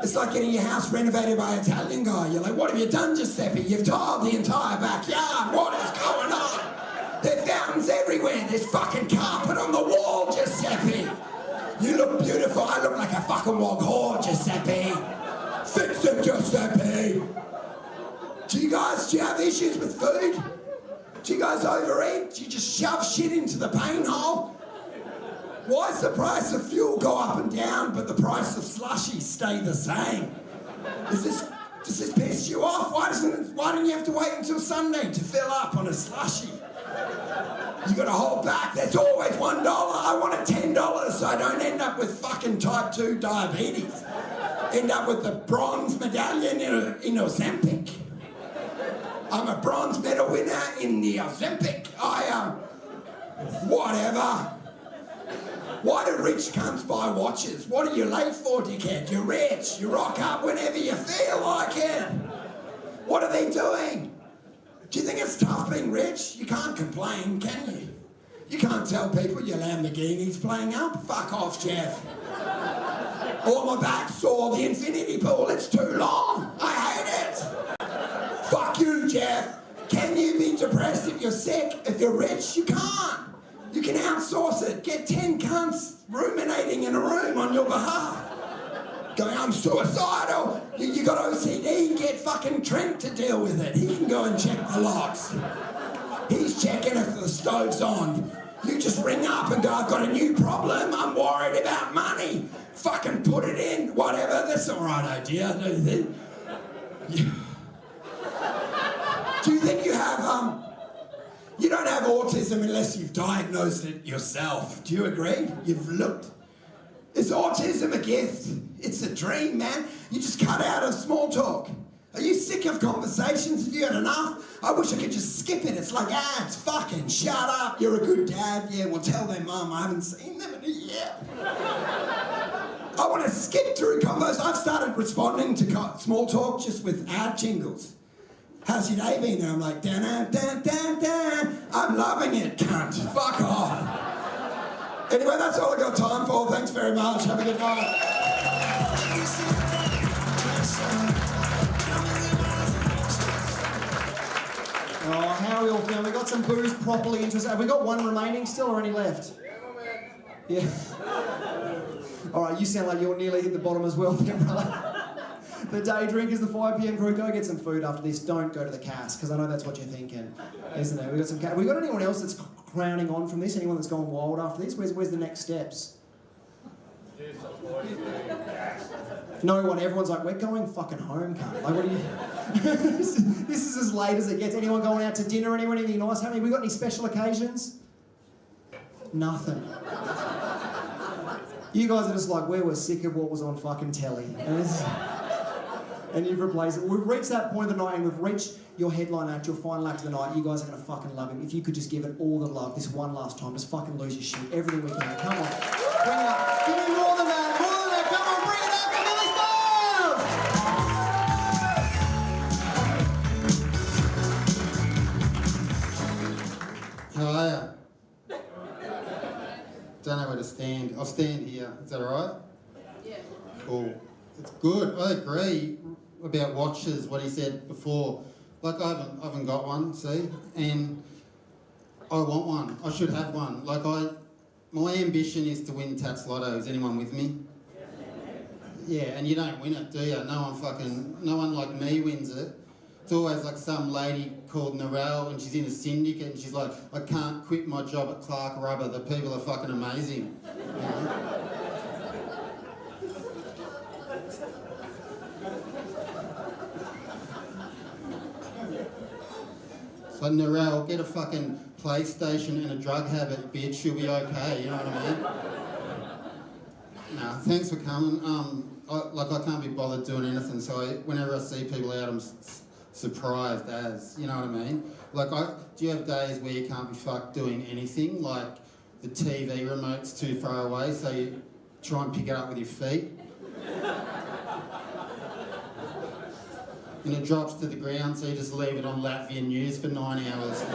G: It's like getting your house renovated by an Italian guy. You're like, what have you done, Giuseppe? You've tiled the entire backyard. What is going on? There are fountains everywhere. There's fucking carpet on the wall, Giuseppe. You look beautiful. I look like a fucking wog whore, Giuseppe. Fix it, Giuseppe. Do you have issues with food? Do you guys overeat? Do you just shove shit into the pain hole? Why does the price of fuel go up and down, but the price of slushies stay the same? Does this piss you off? Why don't you have to wait until Sunday to fill up on a slushie? You gotta hold back. There's always $1. I want it $10 so I don't end up with fucking type 2 diabetes. End up with the bronze medallion in Ozempic. I'm a bronze medal winner in the Ozempic. Whatever. Why do rich cunts buy watches? What are you late for, dickhead? You're rich. You rock up whenever you feel like it. What are they doing? Do you think it's tough being rich? You can't complain, can you? You can't tell people your Lamborghini's playing up. Fuck off, Jeff. Or my back saw the infinity pool. It's too long. I hate it. sick. If you're rich, you can't. You can outsource it. Get 10 cunts ruminating in a room on your behalf. Going, I'm suicidal. You got OCD, get fucking Trent to deal with it. He can go and check the locks. He's checking if the stove's on. You just ring up and go, I've got a new problem. I'm worried about money. Fucking put it in. Whatever. That's all right idea, don't you think? Do you think you have, you don't have autism unless you've diagnosed it yourself. Do you agree? You've looked. Is autism a gift? It's a dream, man. You just cut out of small talk. Are you sick of conversations? Have you had enough? I wish I could just skip it. It's like, it's fucking shut up. You're a good dad. Yeah, well, tell their mum I haven't seen them in a year. I want to skip through combos. I've started responding to small talk just with ad jingles. How's your day been? And I'm like, dun-dun-dun-dun-dun. I'm loving it, cunt. Fuck off. Anyway, that's all I got time for. Thanks very much. Have a good night.
B: Oh, how are we all feeling? We got some booze properly interested. Have we got one remaining still or any left? Yeah. All right, you sound like you're nearly hit the bottom as well, then, brother. The day drinkers, the 5 p.m. crew, go get some food after this. Don't go to the cast, because I know that's what you're thinking, isn't it? We got some. We got anyone else that's crowning on from this? Anyone that's gone wild after this? Where's the next steps? No one. Everyone's like, we're going fucking home, cunt. Like, what are you? This is as late as it gets. Anyone going out to dinner? Anyone? Anything nice happening? We got any special occasions? Nothing. You guys are just like, we were sick of what was on fucking telly. And you've replaced it. We've reached that point of the night and we've reached your headline act, your final act of the night. You guys are going to fucking love him. If you could just give it all the love this one last time, just fucking lose your shit. Everything we can. Come on. Bring it up. Give me more than that. More than that. Come on, bring it up for Billy Styles!
H: How are you? Don't know where to stand. I'll stand here. Is that alright? Yeah. Cool. It's good. I agree about watches, what he said before. Like, I haven't got one, see? And I want one. I should have one. Like, my ambition is to win Tats Lotto. Is anyone with me? Yeah, and you don't win it, do you? No one like me wins it. It's always like some lady called Narelle and she's in a syndicate and she's like, I can't quit my job at Clark Rubber. The people are fucking amazing. You know? So Narelle, get a fucking PlayStation and a drug habit, bitch. She'll be okay. You know what I mean? Nah, thanks for coming. I can't be bothered doing anything. So whenever I see people out, I'm surprised as, you know what I mean? Like, do you have days where you can't be fucked doing anything? Like the TV remote's too far away, so you try and pick it up with your feet. And it drops to the ground, so you just leave it on Latvian news for 9 hours.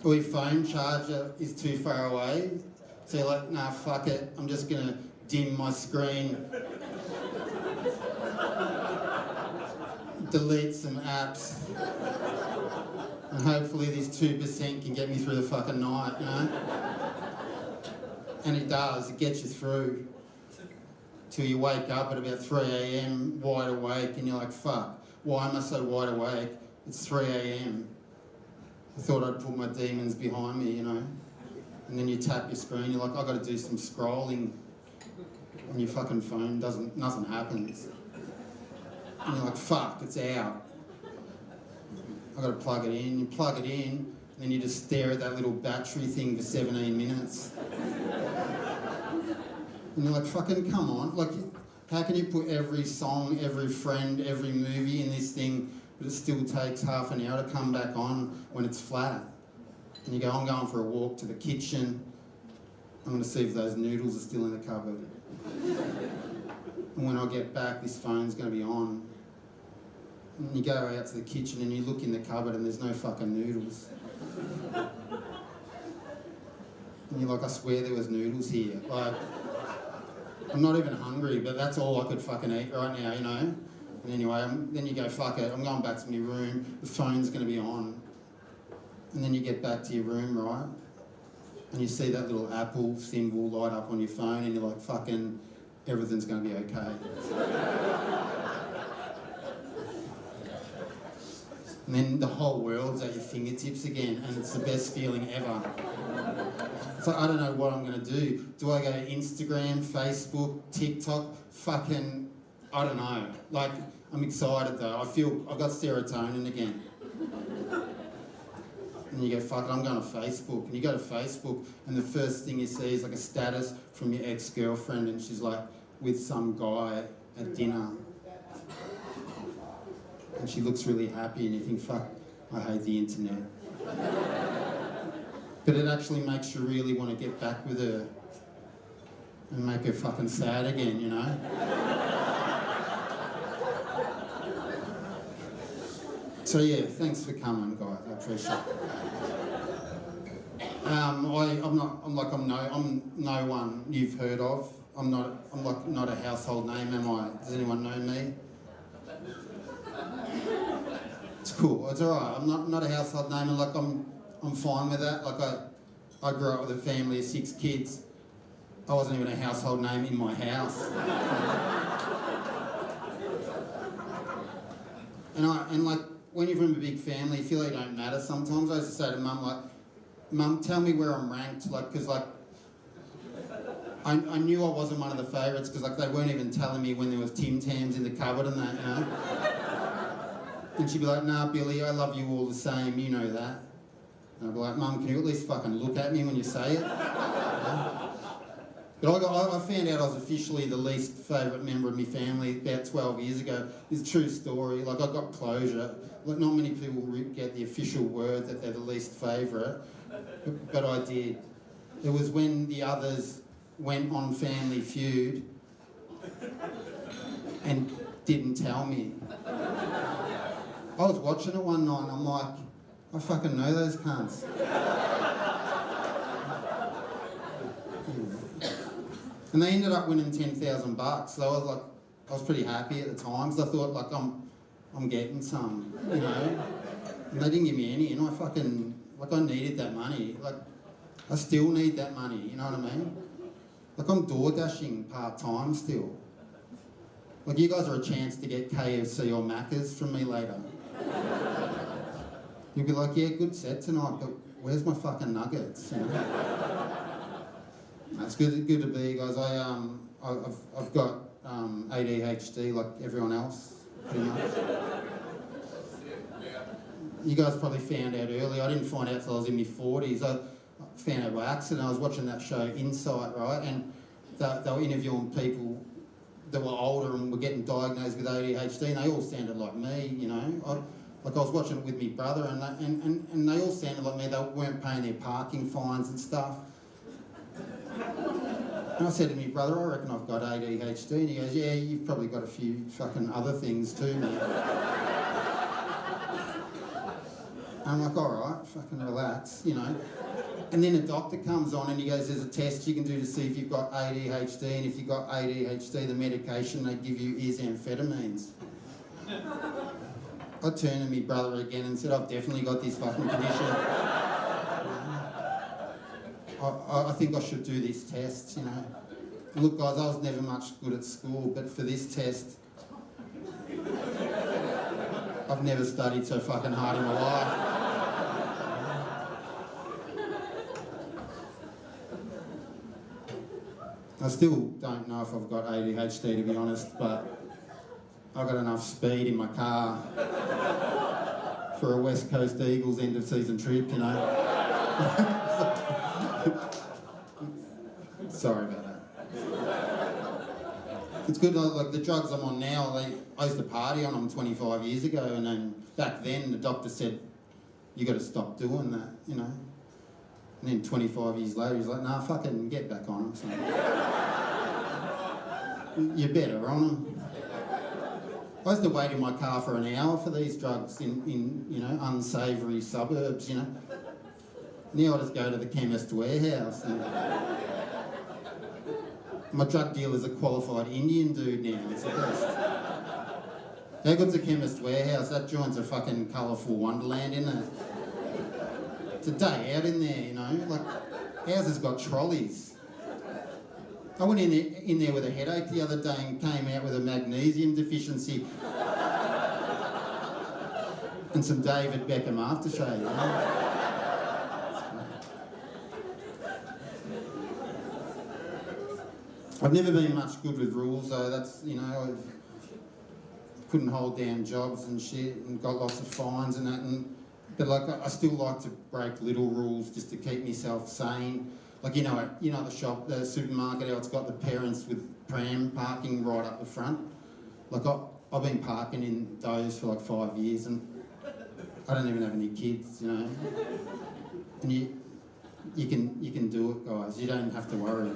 H: Or your phone charger is too far away, so you're like, nah, fuck it, I'm just gonna dim my screen, delete some apps, and hopefully this 2% can get me through the fucking night, you know? And it does, it gets you through. Till you wake up at about 3 a.m, wide awake, and you're like, fuck, why am I so wide awake? It's 3 a.m. I thought I'd put my demons behind me, you know? And then you tap your screen, you're like, I've got to do some scrolling on your fucking phone, nothing happens. And you're like, fuck, it's out. I've got to plug it in. You plug it in, and then you just stare at that little battery thing for 17 minutes. And you're like, fucking come on. Like, how can you put every song, every friend, every movie in this thing, but it still takes half an hour to come back on when it's flat? And you go, I'm going for a walk to the kitchen. I'm going to see if those noodles are still in the cupboard. And when I get back, this phone's going to be on. And you go out to the kitchen and you look in the cupboard and there's no fucking noodles. And you're like, I swear there was noodles here. Like, I'm not even hungry, but that's all I could fucking eat right now, you know? And anyway, then you go, fuck it, I'm going back to my room, the phone's going to be on. And then you get back to your room, right? And you see that little Apple symbol light up on your phone and you're like, fucking, everything's going to be okay. And then the whole world's at your fingertips again, and it's the best feeling ever. So I don't know what I'm going to do. Do I go to Instagram, Facebook, TikTok? Fucking, I don't know. Like, I'm excited though. I feel I've got serotonin again. And you go, fuck it, I'm going to Facebook. And you go to Facebook, and the first thing you see is like a status from your ex-girlfriend, and she's like with some guy at dinner. And she looks really happy, and you think, fuck, I hate the internet. But it actually makes you really want to get back with her and make her fucking sad again, you know? So yeah, thanks for coming, guys. I appreciate it. I'm no one you've heard of. I'm not a household name, am I? Does anyone know me? It's cool. It's alright. I'm not a household name, and like I'm fine with that. Like I grew up with a family of 6 kids. I wasn't even a household name in my house. and like when you're from a big family, you feel like you don't matter sometimes. I used to say to Mum, like, Mum, tell me where I'm ranked, like, because like I knew I wasn't one of the favourites because like they weren't even telling me when there was Tim Tams in the cupboard and that, you know. And she'd be like, nah, Billy, I love you all the same, you know that. And I'd be like, Mum, can you at least fucking look at me when you say it? Yeah. But I found out I was officially the least favourite member of my family about 12 years ago. It's a true story. Like, I got closure. Like, not many people get the official word that they're the least favourite, but I did. It was when the others went on Family Feud and didn't tell me. I was watching it one night and I'm like, I fucking know those cunts. And they ended up winning $10,000. So I was pretty happy at the time because I thought like I'm getting some, you know. And they didn't give me any, and I needed that money. Like I still need that money, you know what I mean? Like I'm door dashing part-time still. Like you guys are a chance to get KFC or Macca's from me later. You'll be like, yeah, good set tonight, but where's my fucking nuggets? You know? It's good to be you guys. I've got ADHD like everyone else, pretty much. You guys probably found out early. I didn't find out till I was in my 40s. I found out by accident. I was watching that show Insight, right? And they were interviewing people that were older and were getting diagnosed with ADHD, and they all sounded like me, you know. I was watching it with my brother, and they all sounded like me. They weren't paying their parking fines and stuff. And I said to my brother, I reckon I've got ADHD. And he goes, yeah, you've probably got a few fucking other things too, mate. I'm like, all right, fucking relax, you know. And then a doctor comes on and he goes, there's a test you can do to see if you've got ADHD, and if you've got ADHD, the medication they give you is amphetamines. I turned to my brother again and said, I've definitely got this fucking condition. I think I should do this test, you know. Look, guys, I was never much good at school, but for this test, I've never studied so fucking hard in my life. I still don't know if I've got ADHD, to be honest, but I've got enough speed in my car for a West Coast Eagles end of season trip, you know. Sorry about that. It's good, like the drugs I'm on now, I used to party on them 25 years ago, and then back then the doctor said, you got to stop doing that, you know. And then 25 years later he's like, nah, fucking get back on them. So, you're better on them. I used to wait in my car for an hour for these drugs in you know, unsavoury suburbs, you know. Now I just go to the chemist warehouse. And my drug dealer's a qualified Indian dude now. It's the best. How good's a Chemist Warehouse? That joint's a fucking colourful wonderland, isn't it? It's a day out in there, you know. Like, ours has got trolleys. I went in there with a headache the other day and came out with a magnesium deficiency. And some David Beckham aftershave, you know. I've never been much good with rules though, that's, you know, I couldn't hold down jobs and shit and got lots of fines and that, but like I still like to break little rules just to keep myself sane. Like, you know at the shop, the supermarket, how it's got the parents with pram parking right up the front. Like I've been parking in those for like 5 years and I don't even have any kids, you know. And you can do it, guys. You don't have to worry.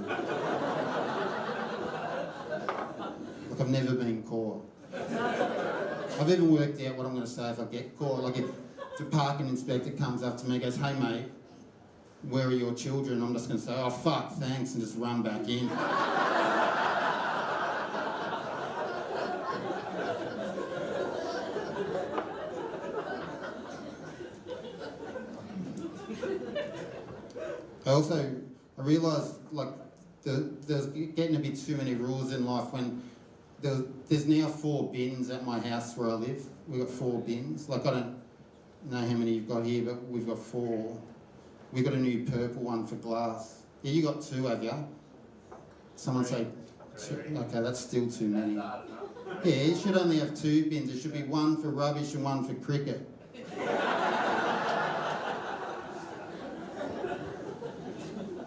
H: Like, I've never been caught. I've even worked out what I'm going to say if I get caught. Like, if a parking inspector comes up to me and goes, "Hey, mate, where are your children?" I'm just going to say, "Oh, fuck, thanks," and just run back in. I realised, like, there's getting a bit too many rules in life when there's now 4 bins at my house where I live. We've got 4 bins. Like, I don't know how many you've got here, but we've got 4. We've got a new purple one for glass. Yeah, you got 2, have you? Someone say 2. Okay, that's still too many. Yeah, you should only have 2 bins. There should be 1 for rubbish and 1 for cricket.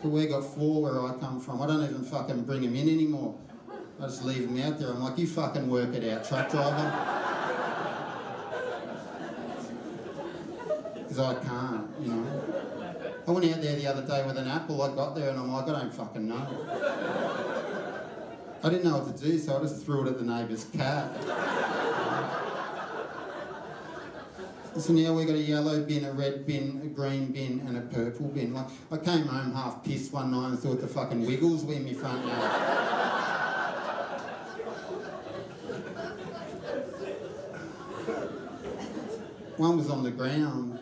H: But we got 4 where I come from. I don't even fucking bring them in anymore. I just leave them out there. I'm like, you fucking work it out, truck driver. Because I can't, you know. I went out there the other day with an apple. I got there and I'm like, I don't fucking know. I didn't know what to do, so I just threw it at the neighbour's cat. So now we've got a yellow bin, a red bin, a green bin and a purple bin. Like, I came home half pissed one night and thought the fucking Wiggles were in my front yard. One was on the ground.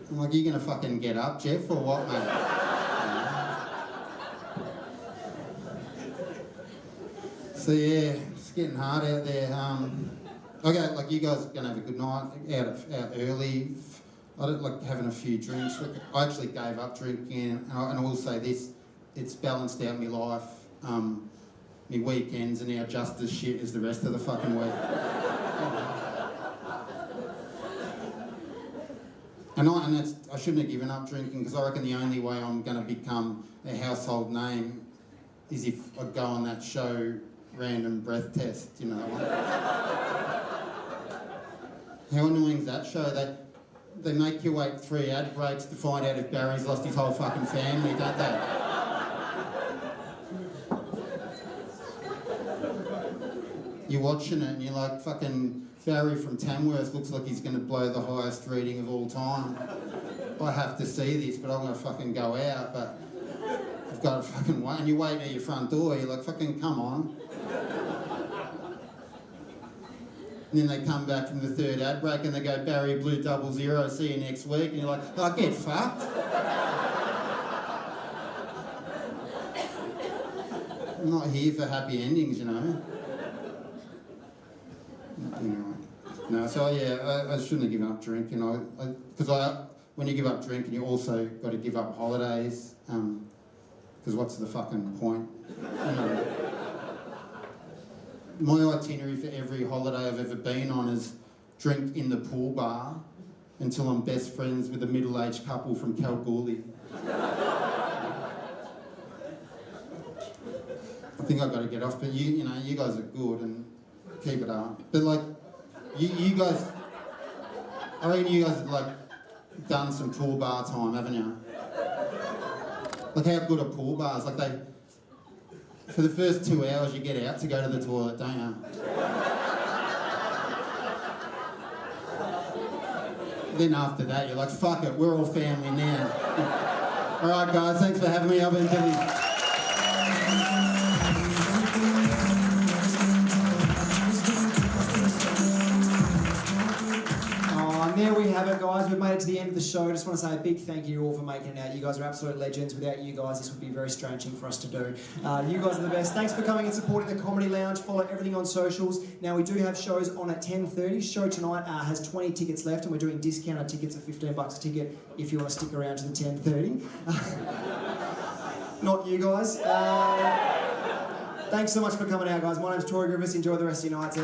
H: I'm like, are you gonna fucking get up, Jeff, or what, mate? So yeah, it's getting hard out there. Okay, like, you guys are gonna have a good night, out early. I don't like having a few drinks. I actually gave up drinking, and I will say this: it's balanced out my life. My weekends are now just as shit as the rest of the fucking week. And I shouldn't have given up drinking, because I reckon the only way I'm going to become a household name is if I go on that show, Random Breath Test, you know that one. How annoying is that show? They make you wait 3 ad breaks to find out if Barry's lost his whole fucking family, don't they? You're watching it and you're like, fucking Barry from Tamworth looks like he's going to blow the highest reading of all time. I have to see this, but I'm going to fucking go out, but I've got to fucking wait. And you wait at your front door, you're like, fucking come on. And then they come back from the 3rd ad break and they go, "Barry blew 00, see you next week." And you're like, "Oh, get fucked." I'm not here for happy endings, you know. Anyway. No, so yeah, I shouldn't have given up drinking. Because when you give up drinking, you also got to give up holidays. Because what's the fucking point? You know. My itinerary for every holiday I've ever been on is drink in the pool bar until I'm best friends with a middle-aged couple from Kalgoorlie. I think I've got to get off, but you know, you guys are good and keep it up. But like, you guys, I reckon you guys have like done some pool bar time, haven't you? Like, how good are pool bars? Like, for the first 2 hours you get out to go to the toilet, don't you? Then after that you're like, fuck it, we're all family now. Alright guys, thanks for having me. I've been Billy.
B: we've made it to the end of the show. I just want to say a big thank you all for making it out. You guys are absolute legends. Without you guys, this would be a very strange thing for us to do. You guys are the best. Thanks for coming and supporting the Comedy Lounge. Follow everything on socials. Now, we do have shows on at 10:30. Show tonight has 20 tickets left, and we're doing discounted tickets at $15 a ticket if you want to stick around to the 10:30. Not you guys. Thanks so much for coming out, guys. My name's Tori Griffiths. Enjoy the rest of your nights.